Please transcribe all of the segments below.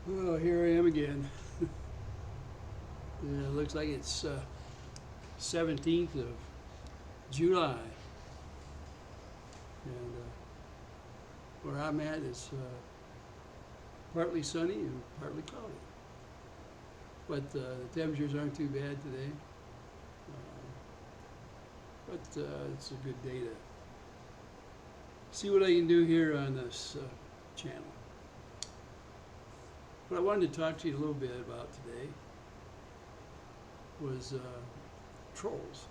Well, here I am again. It looks like it's 17th of July, and where I'm at is partly sunny and partly cloudy. But the temperatures aren't too bad today. But it's a good day to see what I can do here on this channel. What I wanted to talk to you a little bit about today was trolls.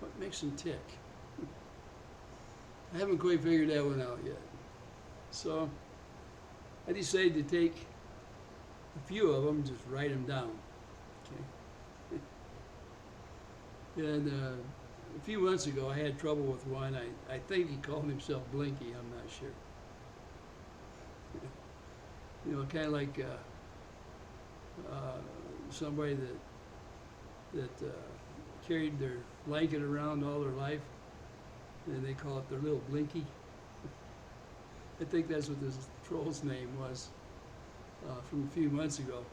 What makes them tick? I haven't quite figured that one out yet. So I decided to take a few of them, just write them down. Okay. And a few months ago, I had trouble with one. I think he called himself Blinky. I'm not sure. You know, kind of like somebody that carried their blanket around all their life, and they call it their little Blinky. I think that's what this troll's name was from a few months ago.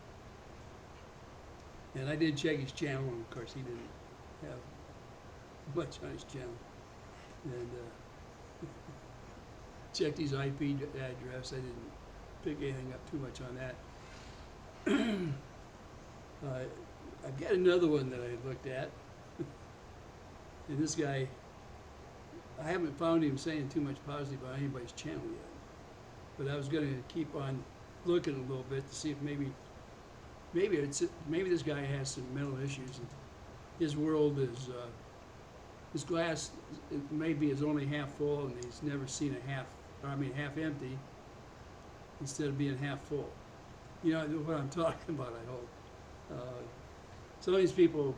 And I did check his channel, and of course he didn't have much on his channel. And checked his IP address. I didn't pick anything up too much on that. I've got another one that I looked at, and this guy, I haven't found him saying too much positive about anybody's channel yet. But I was going to keep on looking a little bit to see if maybe this guy has some mental issues, and his world is his glass maybe is only half full, and he's never seen half empty instead of being half full. You know what I'm talking about, I hope. Some of these people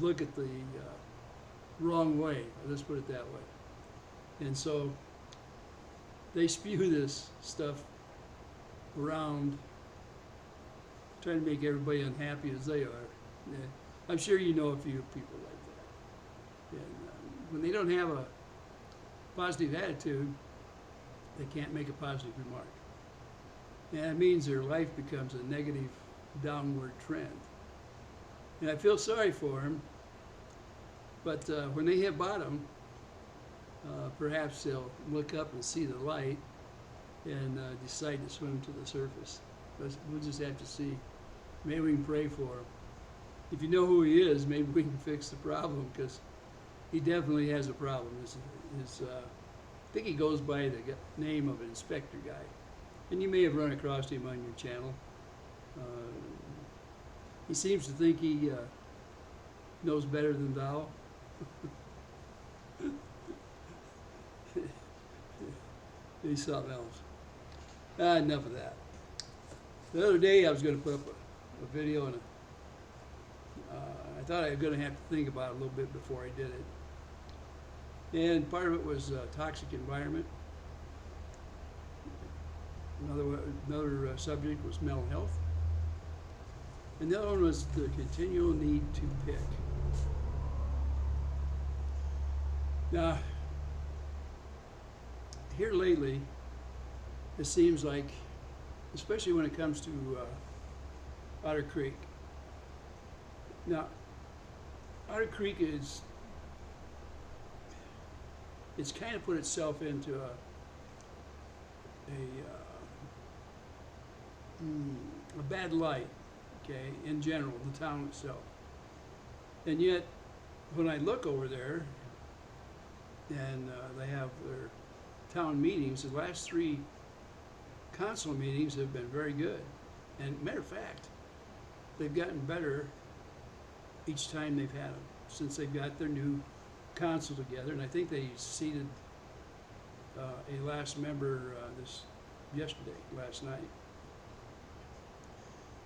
look at the wrong way, let's put it that way. And so they spew this stuff around, trying to make everybody unhappy as they are. Yeah. I'm sure you know a few people like that. And when they don't have a positive attitude, they can't make a positive remark. And that means their life becomes a negative downward trend. And I feel sorry for them, but when they hit bottom, perhaps they'll look up and see the light and decide to swim to the surface. We'll just have to see. Maybe we can pray for him. If you know who he is, maybe we can fix the problem, because he definitely has a problem. I think he goes by the name of an inspector guy. And you may have run across him on your channel. He seems to think he knows better than thou. He's something else. Enough of that. The other day I was going to put up a video, and I thought I was going to have to think about it a little bit before I did it. And part of it was toxic environment. Another subject was mental health. And the other one was the continual need to pick. Now, here lately, it seems like, especially when it comes to Otter Creek. Now, Otter Creek it's kind of put itself into a bad light, okay, in general, the town itself. And yet, when I look over there, and they have their town meetings, the last 3 council meetings have been very good. And matter of fact, they've gotten better each time they've had them, since they've got their new council together. And I think they seated a last member last night.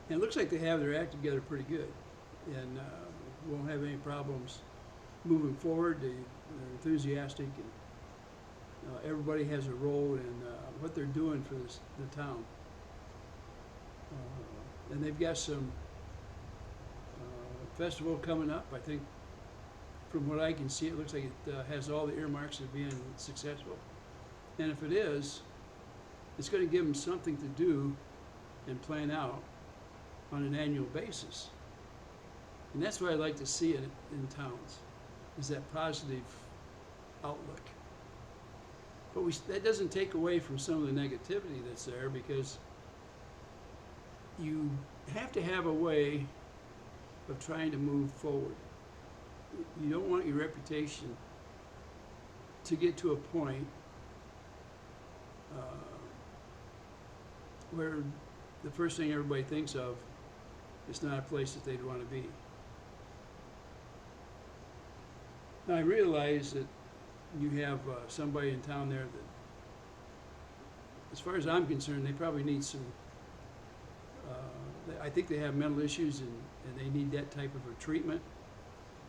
And it looks like they have their act together pretty good, and won't have any problems moving forward. They're enthusiastic, and everybody has a role in what they're doing for the town. And they've got some festival coming up. I think, from what I can see, it looks like it has all the earmarks of being successful. And if it is, it's going to give them something to do and plan out on an annual basis. And that's what I like to see it in towns, is that positive outlook. But that doesn't take away from some of the negativity that's there, because you have to have a way of trying to move forward. You don't want your reputation to get to a point where the first thing everybody thinks of is not a place that they'd want to be. Now, I realize that you have somebody in town there that, as far as I'm concerned, they probably need some, I think they have mental issues, and they need that type of a treatment.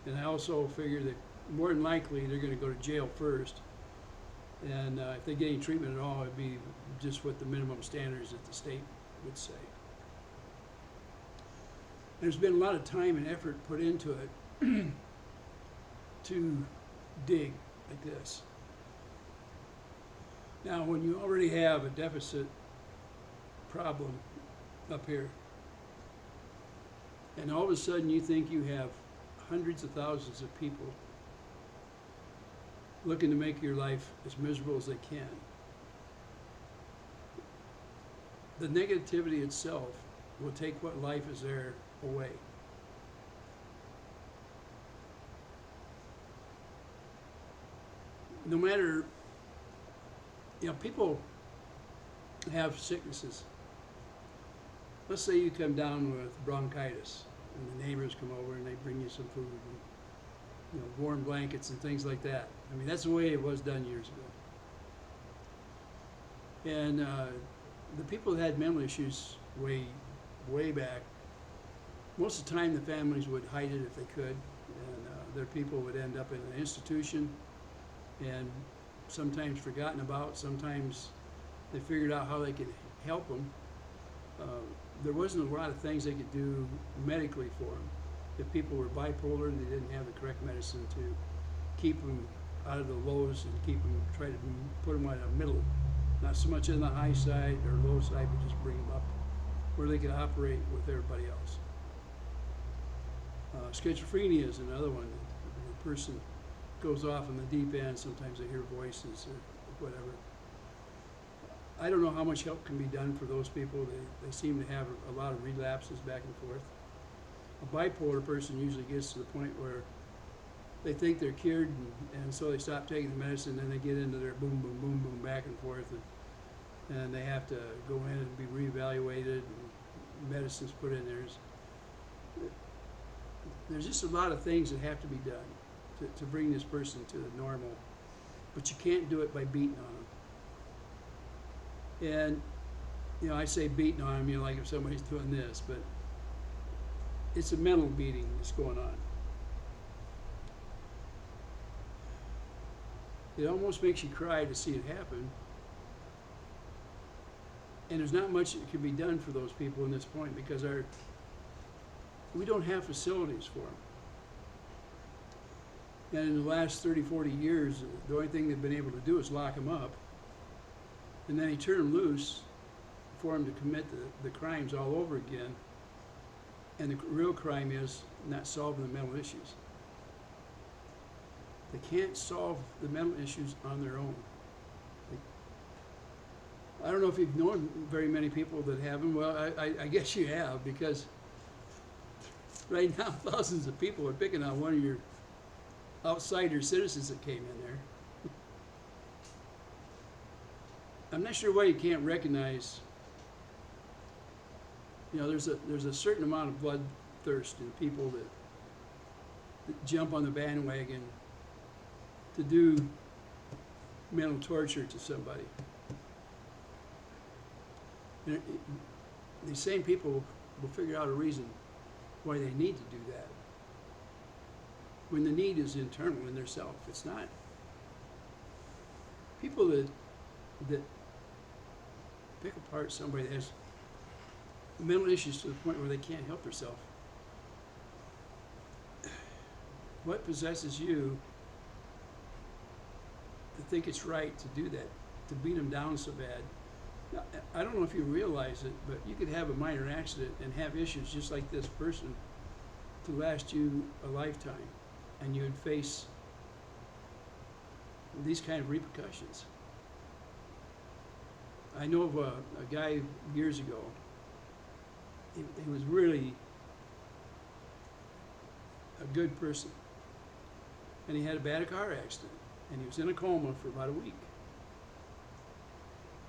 And I also figure that more than likely they're going to go to jail first. And if they get any treatment at all, it'd be just what the minimum standards that the state would say. There's been a lot of time and effort put into it to dig like this. Now, when you already have a deficit problem up here, and all of a sudden you think you have hundreds of thousands of people looking to make your life as miserable as they can, the negativity itself will take what life is there away. No matter, people have sicknesses. Let's say you come down with bronchitis, and the neighbors come over and they bring you some food, and, warm blankets and things like that. I mean, that's the way it was done years ago. And the people that had mental issues way back, most of the time the families would hide it if they could, and their people would end up in an institution, and sometimes forgotten about, sometimes they figured out how they could help them. There wasn't a lot of things they could do medically for them. If people were bipolar and they didn't have the correct medicine to keep them out of the lows and try to put them at a middle, not so much on the high side or low side, but just bring them up where they could operate with everybody else. Schizophrenia is another one. The person goes off in the deep end. Sometimes they hear voices or whatever. I don't know how much help can be done for those people. They seem to have a lot of relapses back and forth. A bipolar person usually gets to the point where they think they're cured, and so they stop taking the medicine, and then they get into their boom, boom, boom, boom, back and forth, and they have to go in and be reevaluated, and medicines put in there. There's just a lot of things that have to be done to bring this person to the normal, but you can't do it by beating on them. And, I say beating on them, like if somebody's doing this, but it's a mental beating that's going on. It almost makes you cry to see it happen. And there's not much that can be done for those people in this point, because we don't have facilities for them. And in the last 30, 40 years, the only thing they've been able to do is lock them up. And then you turn them loose for them to commit the crimes all over again. And the real crime is not solving the mental issues. They can't solve the mental issues on their own. I don't know if you've known very many people that have them. Well, I guess you have, because right now thousands of people are picking on one of your outsider citizens that came in there. I'm not sure why you can't recognize, there's a certain amount of bloodthirst in people that jump on the bandwagon to do mental torture to somebody. And these same people will figure out a reason why they need to do that, when the need is internal in their self. It's not. People that pick apart somebody that has mental issues to the point where they can't help themselves. What possesses you to think it's right to do that, to beat them down so bad Now, I don't know if you realize it, but you could have a minor accident and have issues just like this person to last you a lifetime, and you would face these kind of repercussions. I know of a guy years ago. He was really a good person, and he had a bad car accident, and he was in a coma for about a week.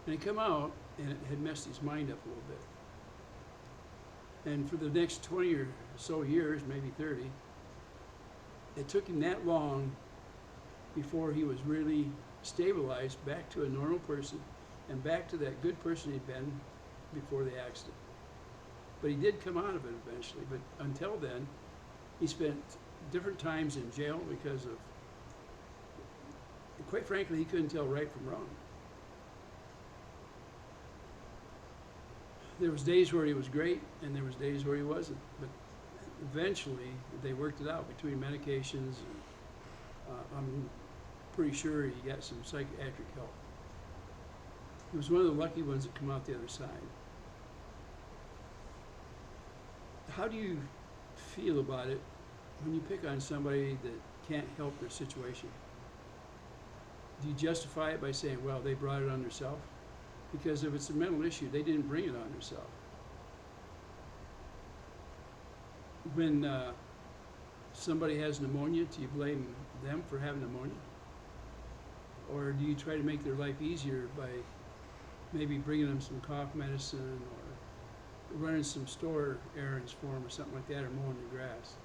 And he come out, and it had messed his mind up a little bit. And for the next 20 or so years, maybe 30, it took him that long before he was really stabilized back to a normal person and back to that good person he'd been before the accident. But he did come out of it eventually. But until then, he spent different times in jail because of, quite frankly, he couldn't tell right from wrong. There was days where he was great, and there was days where he wasn't. But eventually, they worked it out between medications. And, I'm pretty sure he got some psychiatric help. He was one of the lucky ones that come out the other side. How do you feel about it when you pick on somebody that can't help their situation? Do you justify it by saying, well, they brought it on themselves? Because if it's a mental issue, they didn't bring it on themselves. When somebody has pneumonia, do you blame them for having pneumonia? Or do you try to make their life easier by maybe bringing them some cough medicine or running some store errands for them or something like that, or mowing the grass?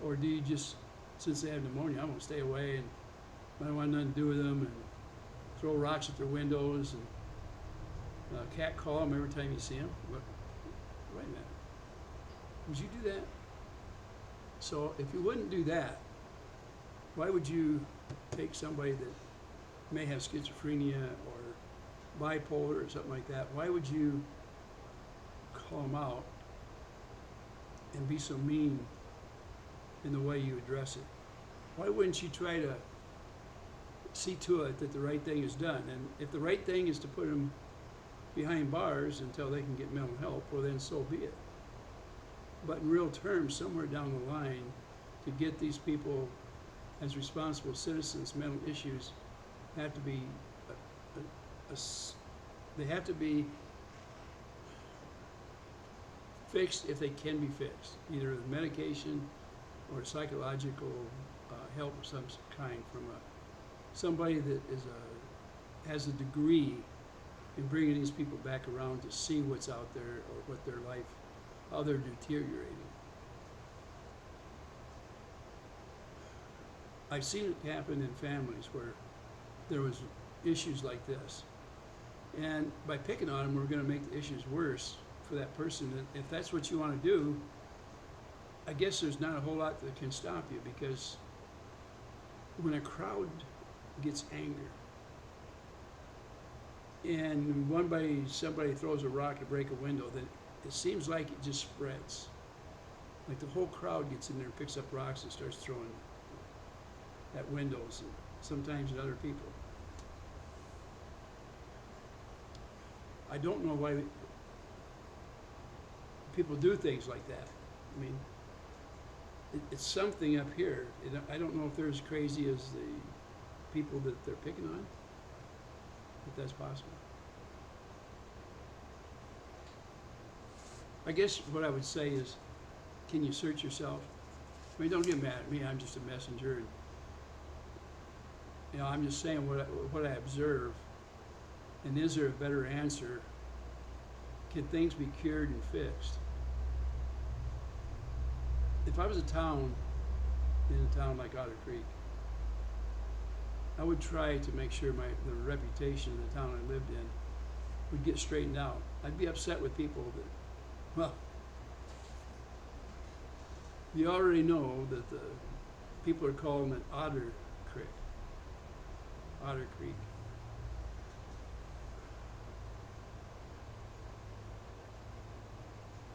Or do you just, since they have pneumonia, I'm going to stay away and I don't want nothing to do with them, and throw rocks at their windows and cat call them every time you see them? But, wait a minute. Would you do that? So if you wouldn't do that, why would you take somebody that may have schizophrenia or bipolar or something like that? Why would you call them out and be so mean in the way you address it? Why wouldn't you try to see to it that the right thing is done? And if the right thing is to put them behind bars until they can get mental help, well then so be it. But in real terms, somewhere down the line, to get these people as responsible citizens, mental issues have to be, they have to be fixed if they can be fixed, either with medication or psychological help of some kind from somebody that has a degree in bringing these people back around to see what's out there or what their life, how they're deteriorating. I've seen it happen in families where there was issues like this. And by picking on them, we're going to make the issues worse for that person. And if that's what you want to do, I guess there's not a whole lot that can stop you, because when a crowd gets angry and somebody throws a rock to break a window, then it seems like it just spreads. Like the whole crowd gets in there and picks up rocks and starts throwing at windows and sometimes at other people. I don't know why people do things like that. I mean, it's something up here. I don't know if they're as crazy as the people that they're picking on, if that's possible. I guess what I would say is, can you search yourself? I mean, don't get mad at me. I'm just a messenger. And, I'm just saying what I observe. And is there a better answer? Can things be cured and fixed? If I was in a town like Otter Creek, I would try to make sure the reputation of the town I lived in would get straightened out. I'd be upset with people that, well, you already know that the people are calling it Otter Creek. Otter Creek.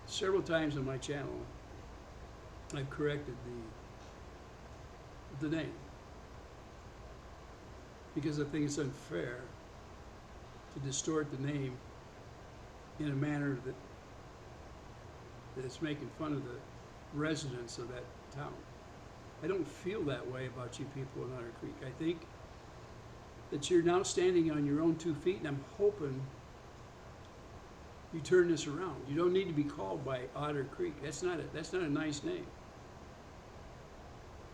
Several times on my channel, I've corrected the name, because I think it's unfair to distort the name in a manner that is making fun of the residents of that town. I don't feel that way about you people in Otter Creek. I think that you're now standing on your own 2 feet, and I'm hoping you turn this around. You don't need to be called by Otter Creek. That's not a nice name.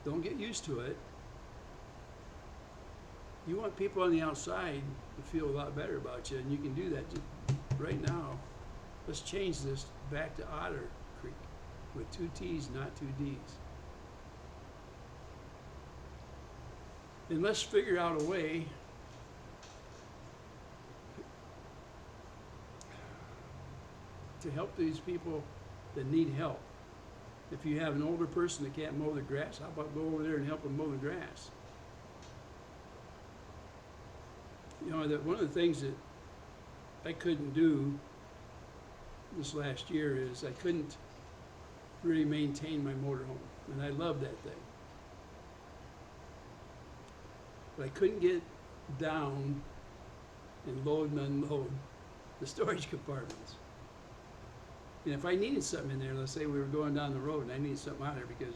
Don't get used to it. You want people on the outside to feel a lot better about you, and you can do that right now. Let's change this back to Otter Creek with 2 T's, not 2 D's. And let's figure out a way to help these people that need help. If you have an older person that can't mow their grass, how about go over there and help them mow the grass? You know, one of the things that I couldn't do this last year is I couldn't really maintain my motorhome, and I love that thing. But I couldn't get down and load and unload the storage compartments. And if I needed something in there, let's say we were going down the road and I needed something out there because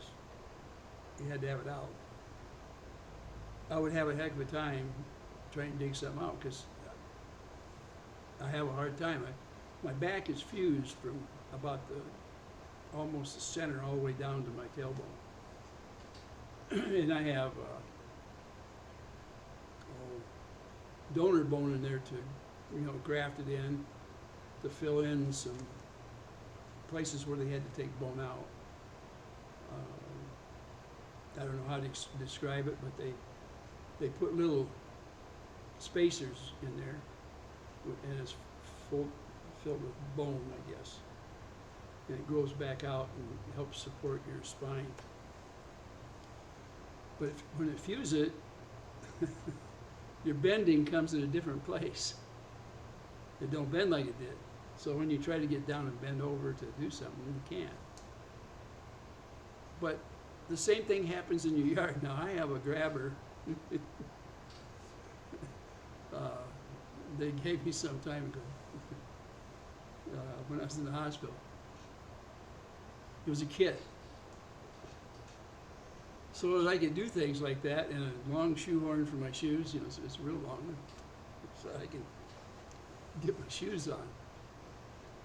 you had to have it out, I would have a heck of a time trying to dig something out because I have a hard time. My back is fused from about almost the center all the way down to my tailbone. And I have donor bone in there to, graft it in to fill in some places where they had to take bone out. I don't know how to describe it, but they put little spacers in there, and it's filled with bone, I guess. And it grows back out and helps support your spine. But when it fuses it, your bending comes in a different place. It don't bend like it did. So when you try to get down and bend over to do something, you can't. But the same thing happens in your yard. Now I have a grabber. They gave me some time ago when I was in the hospital. It was a kit. So that I could do things like that, and a long shoehorn for my shoes, so it's real long, so I can get my shoes on.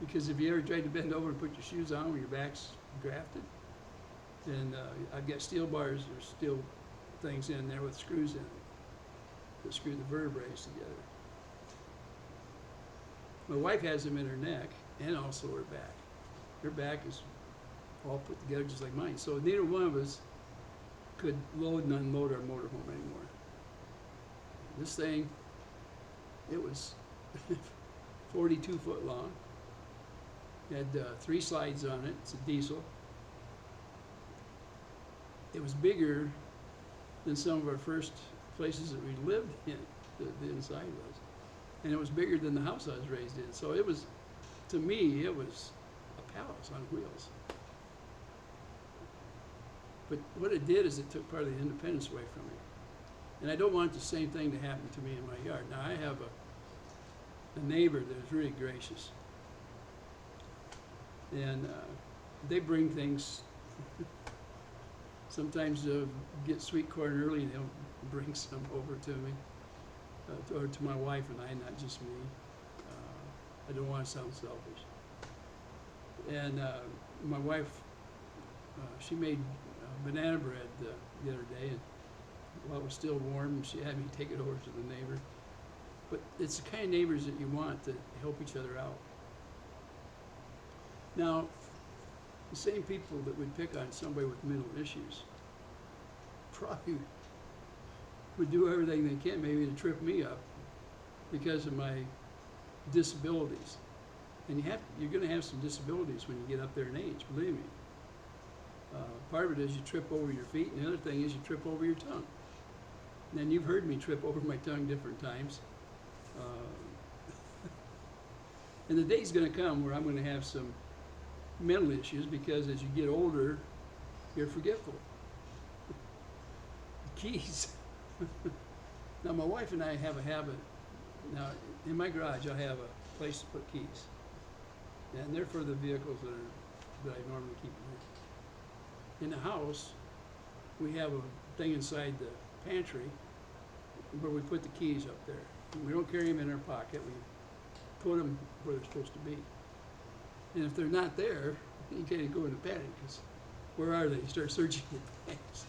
Because if you ever tried to bend over and put your shoes on when your back's grafted, then I've got steel bars or steel things in there with screws in it that screw the vertebrae together. My wife has them in her neck and also her back. Her back is all put together just like mine. So neither one of us could load and unload our motorhome anymore. This thing, it was 42 foot long. It had 3 slides on it. It's a diesel. It was bigger than some of our first places that we lived in, the inside was. And it was bigger than the house I was raised in. So it was, to me, it was a palace on wheels. But what it did is it took part of the independence away from me. And I don't want the same thing to happen to me in my yard. Now, I have a neighbor that is really gracious. And they bring things. Sometimes they'll get sweet corn early and they'll bring some over to me, or to my wife and I, not just me. I don't want to sound selfish. And my wife, she made banana bread the other day, and while it was still warm, she had me take it over to the neighbor. But it's the kind of neighbors that you want to help each other out. Now, the same people that would pick on somebody with mental issues probably would do everything they can maybe to trip me up because of my disabilities. And you're going to have some disabilities when you get up there in age, believe me. Part of it is you trip over your feet, and the other thing is you trip over your tongue. And you've heard me trip over my tongue different times. And the day's going to come where I'm going to have some mental issues because as you get older, you're forgetful. The keys. Now, my wife and I have a habit. Now, in my garage, I have a place to put keys. And they're for the vehicles that I normally keep in. In the house, we have a thing inside the pantry where we put the keys up there. We don't carry them in our pocket. We put them where they're supposed to be. And if they're not there, you can't go into panic because where are they? You start searching your bags,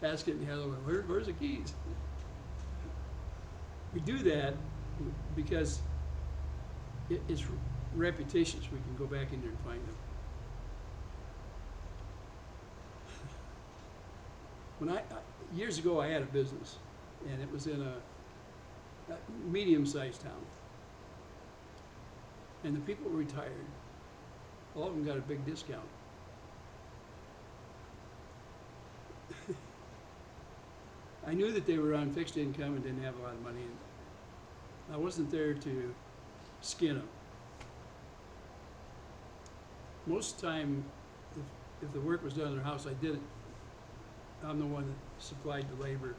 asking the other one, where's the keys? We do that because it's repetitious. We can go back in there and find them. When years ago, I had a business, and it was in a medium-sized town. And the people were retired. All of them got a big discount. I knew that they were on fixed income and didn't have a lot of money. And I wasn't there to skin them. Most of the time, if the work was done in their house, I did it. I'm the one that supplied the labor.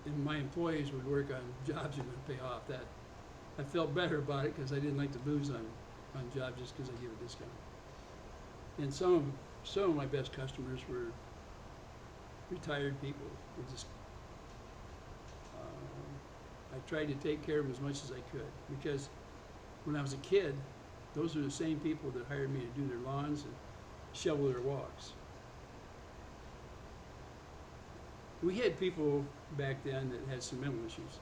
And my employees would work on jobs that would pay off. That I felt better about it because I didn't like to lose on jobs just because I give a discount. And some of my best customers were retired people. They just, I tried to take care of them as much as I could because when I was a kid, those are the same people that hired me to do their lawns and shovel their walks. We had people back then that had some mental issues,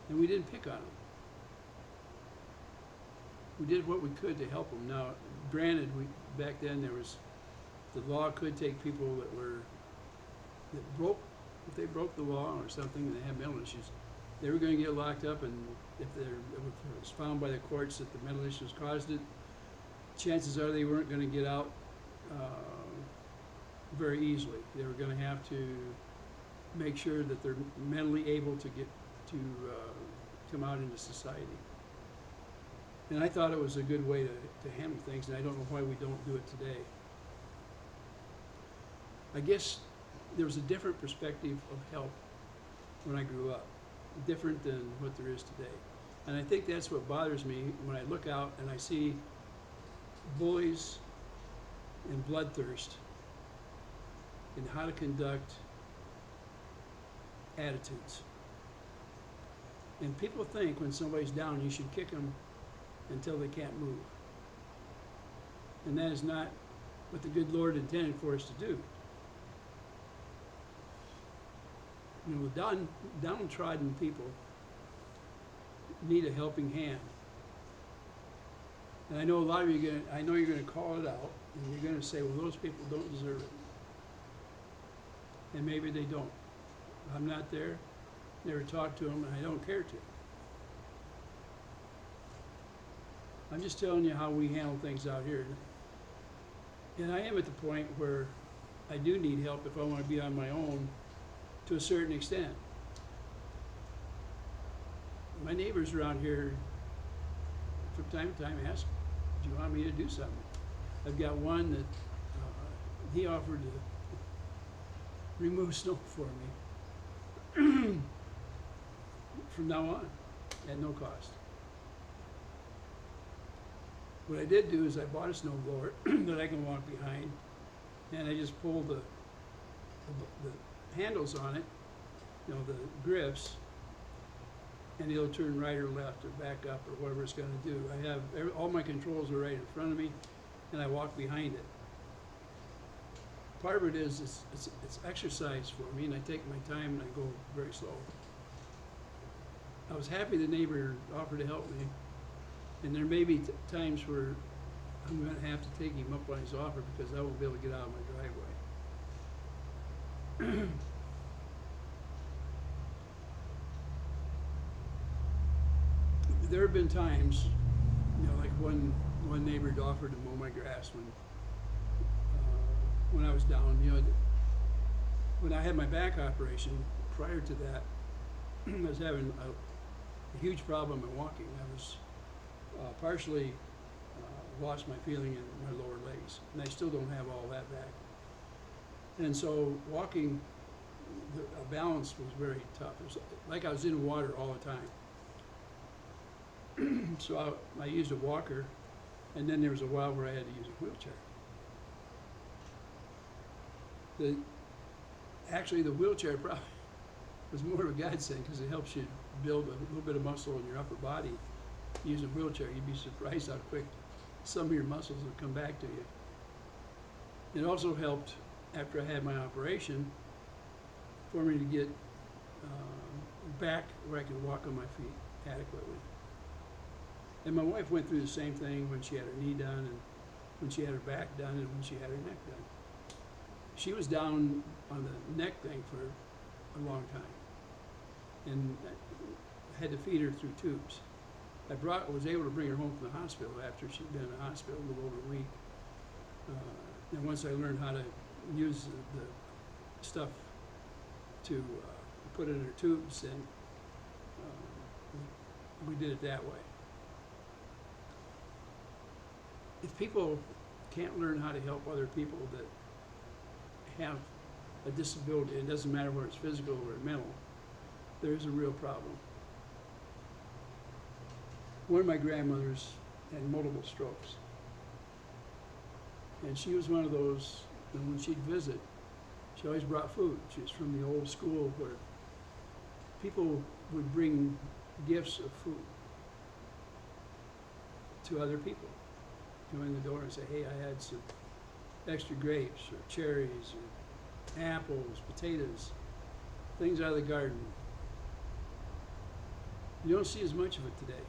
and we didn't pick on them. We did what we could to help them. Now, granted, back then there was, the law could take people if they broke the law or something and they had mental issues, they were going to get locked up, and if it was found by the courts that the mental issues caused it, chances are they weren't going to get out very easily. They were going to have to make sure that they're mentally able to come out into society. And I thought it was a good way to handle things, and I don't know why we don't do it today. I guess there was a different perspective of help when I grew up, different than what there is today. And I think that's what bothers me when I look out and I see bullies and bloodthirst and how to conduct attitudes. And people think when somebody's down, you should kick them until they can't move. And that is not what the good Lord intended for us to do. You know, the downtrodden people need a helping hand. And I know a lot of you I know you're going to call it out, and you're going to say, well, those people don't deserve it. And maybe they don't. I'm not there, never talked to them, and I don't care to. I'm just telling you how we handle things out here. And I am at the point where I do need help if I want to be on my own to a certain extent. My neighbors around here from time to time ask, do you want me to do something? I've got one that he offered to remove snow for me from now on at no cost. What I did do is I bought a snow blower that I can walk behind, and I just pull the handles on it, you know, the grips, and it'll turn right or left or back up or whatever it's going to do. I have all my controls are right in front of me, and I walk behind it. Part of it is it's exercise for me, and I take my time and I go very slow. I was happy the neighbor offered to help me, and there may be times where I'm going to have to take him up on his offer because I won't be able to get out of my driveway. There have been times, you know, like one neighbor offered to mow my grass when I was down. You know, when I had my back operation, prior to that, I was having a huge problem in walking. I was partially lost my feeling in my lower legs, and I still don't have all that back. And so walking the balance was very tough. It was like I was in water all the time. So I used a walker, and then there was a while where I had to use a wheelchair. Actually, the wheelchair probably was more of a godsend because it helps you build a little bit of muscle in your upper body. Use a wheelchair, you'd be surprised how quick some of your muscles will come back to you. It also helped after I had my operation for me to get back where I could walk on my feet adequately. And my wife went through the same thing when she had her knee done, and when she had her back done, and when she had her neck done. She was down on the neck thing for a long time, and I had to feed her through tubes. Was able to bring her home from the hospital after she'd been in the hospital a little over a week. And once I learned how to use the stuff to put in her tubes, and we did it that way. If people can't learn how to help other people that have a disability, it doesn't matter whether it's physical or mental, there's a real problem. One of my grandmothers had multiple strokes. And she was one of those, and when she'd visit, she always brought food. She was from the old school where people would bring gifts of food to other people. Come in the door and say, hey, I had some extra grapes or cherries or apples, potatoes, things out of the garden. You don't see as much of it today.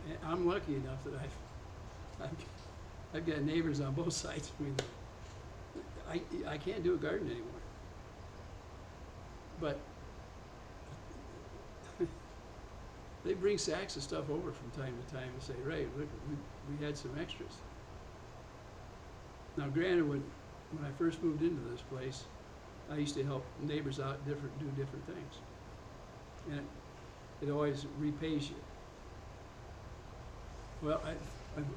And I'm lucky enough that I've got neighbors on both sides of me that I can't do a garden anymore. But they bring sacks of stuff over from time to time and say, Ray, look, we had some extras. Now granted, when I first moved into this place, I used to help neighbors out do different things. And it always repays you. Well,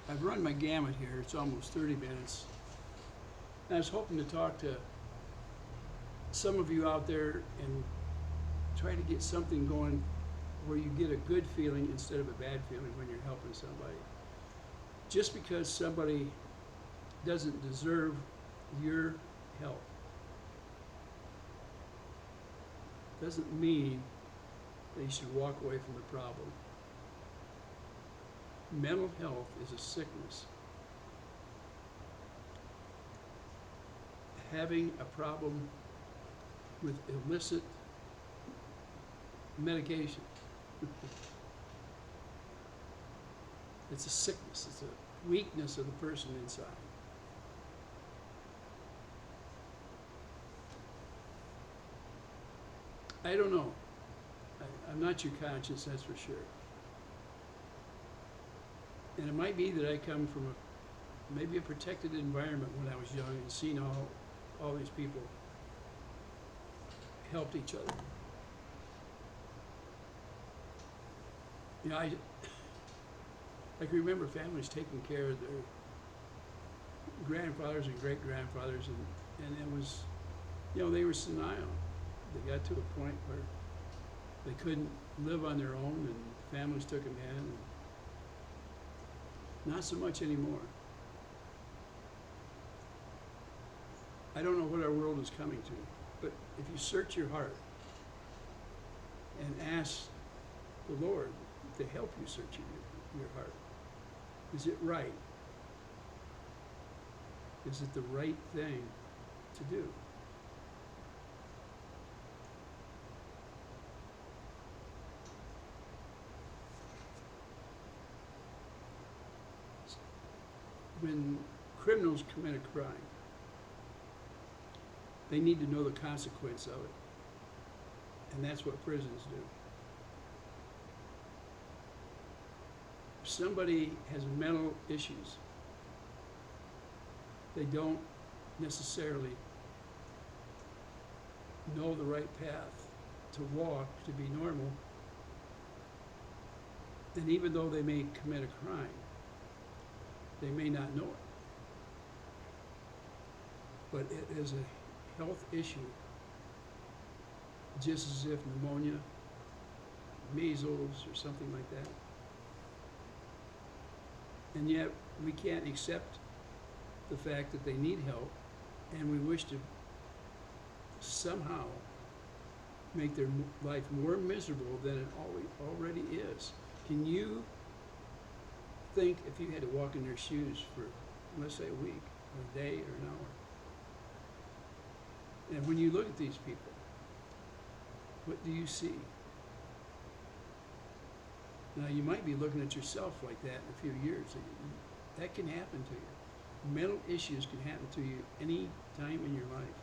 I've run my gamut here. It's almost 30 minutes. And I was hoping to talk to some of you out there and try to get something going where you get a good feeling instead of a bad feeling when you're helping somebody. Just because somebody doesn't deserve your help doesn't mean that you should walk away from the problem. Mental health is a sickness. Having a problem with illicit medication, it's a sickness. It's a weakness of the person inside. I don't know. I'm not your conscience, that's for sure. And it might be that I come from maybe a protected environment when I was young and seen all these people helped each other. You know, I can remember families taking care of their grandfathers and great-grandfathers, and it was, you know, they were senile. They got to a point where they couldn't live on their own, and families took them in. And not so much anymore. I don't know what our world is coming to, but if you search your heart and ask the Lord to help you search your heart, is it right? Is it the right thing to do? When criminals commit a crime, they need to know the consequence of it. And that's what prisons do. If somebody has mental issues, they don't necessarily know the right path to walk to be normal. And even though they may commit a crime, they may not know it. But it is a health issue just as if pneumonia, measles, or something like that. And yet, we can't accept the fact that they need help, and we wish to somehow make their life more miserable than it already is. Can you think if you had to walk in their shoes for, let's say, a week, or a day, or an hour? And when you look at these people, what do you see? Now, you might be looking at yourself like that in a few years. That can happen to you. Mental issues can happen to you any time in your life.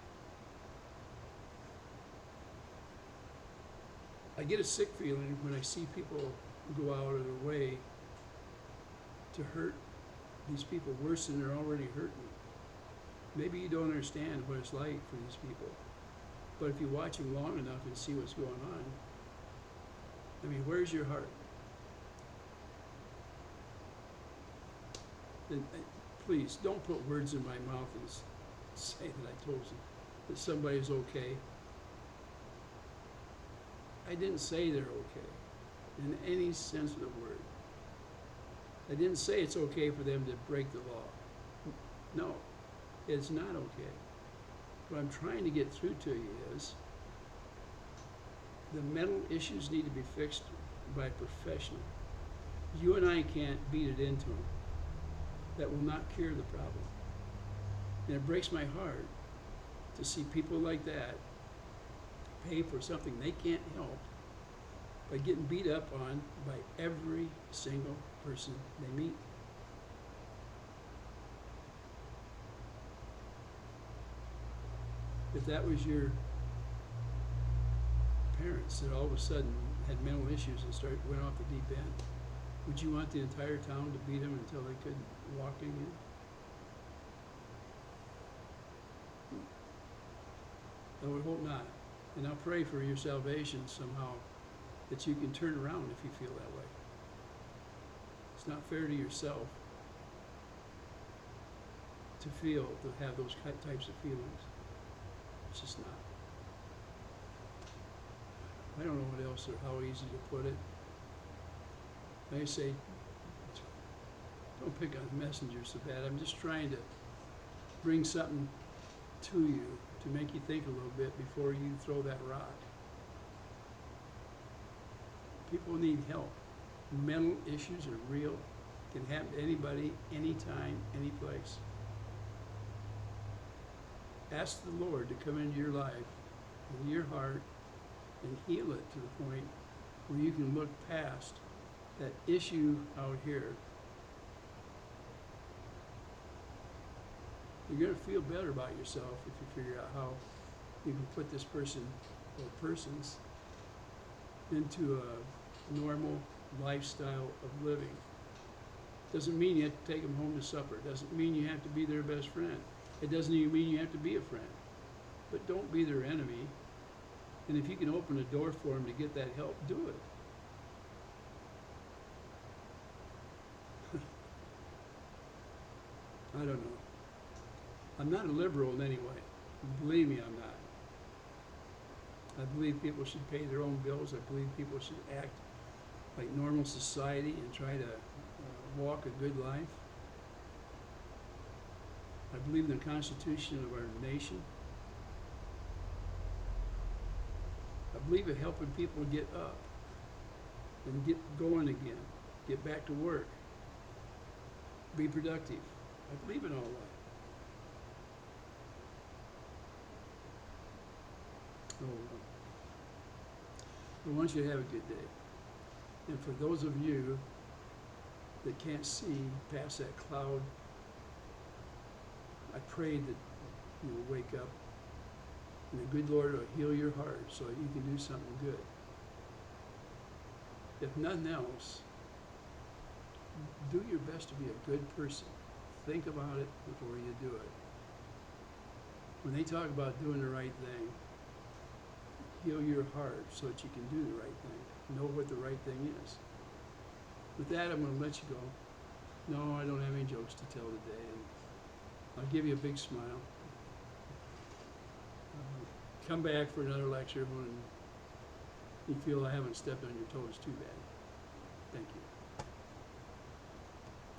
I get a sick feeling when I see people go out of their way to hurt these people worse than they're already hurting. Maybe you don't understand what it's like for these people, but if you watch them long enough and see what's going on, I mean, where's your heart? And, please, don't put words in my mouth and say that I told you that somebody's okay. I didn't say they're okay in any sense of the word. I didn't say it's okay for them to break the law. No, it's not okay. What I'm trying to get through to you is the mental issues need to be fixed by a professional. You and I can't beat it into them. That will not cure the problem. And it breaks my heart to see people like that pay for something they can't help by getting beat up on by every single person they meet. If that was your parents that all of a sudden had mental issues and went off the deep end, would you want the entire town to beat them until they couldn't walk again? I would hope not. And I'll pray for your salvation somehow, that you can turn around if you feel that way. It's not fair to yourself to have those types of feelings. It's just not. I don't know what else or how easy to put it. I say, don't pick on the messenger so bad. I'm just trying to bring something to you to make you think a little bit before you throw that rock. People need help. Mental issues are real. Can happen to anybody, anytime, any place. Ask the Lord to come into your life, into your heart, and heal it to the point where you can look past that issue out here. You're going to feel better about yourself if you figure out how you can put this person or persons into a normal lifestyle of living. Doesn't mean you have to take them home to supper. Doesn't mean you have to be their best friend. It doesn't even mean you have to be a friend. But don't be their enemy. And if you can open a door for them to get that help, do it. I don't know. I'm not a liberal in any way. Believe me, I'm not. I believe people should pay their own bills. I believe people should act like normal society and try to walk a good life. I believe in the Constitution of our nation. I believe in helping people get up and get going again, get back to work, be productive. I believe in all that. I want you to have a good day. And for those of you that can't see past that cloud, I pray that you will wake up and the good Lord will heal your heart so that you can do something good. If nothing else, do your best to be a good person. Think about it before you do it. When they talk about doing the right thing, heal your heart so that you can do the right thing. Know what the right thing is. With that, I'm going to let you go. No, I don't have any jokes to tell today. And I'll give you a big smile. Come back for another lecture when you feel I haven't stepped on your toes too bad. Thank you.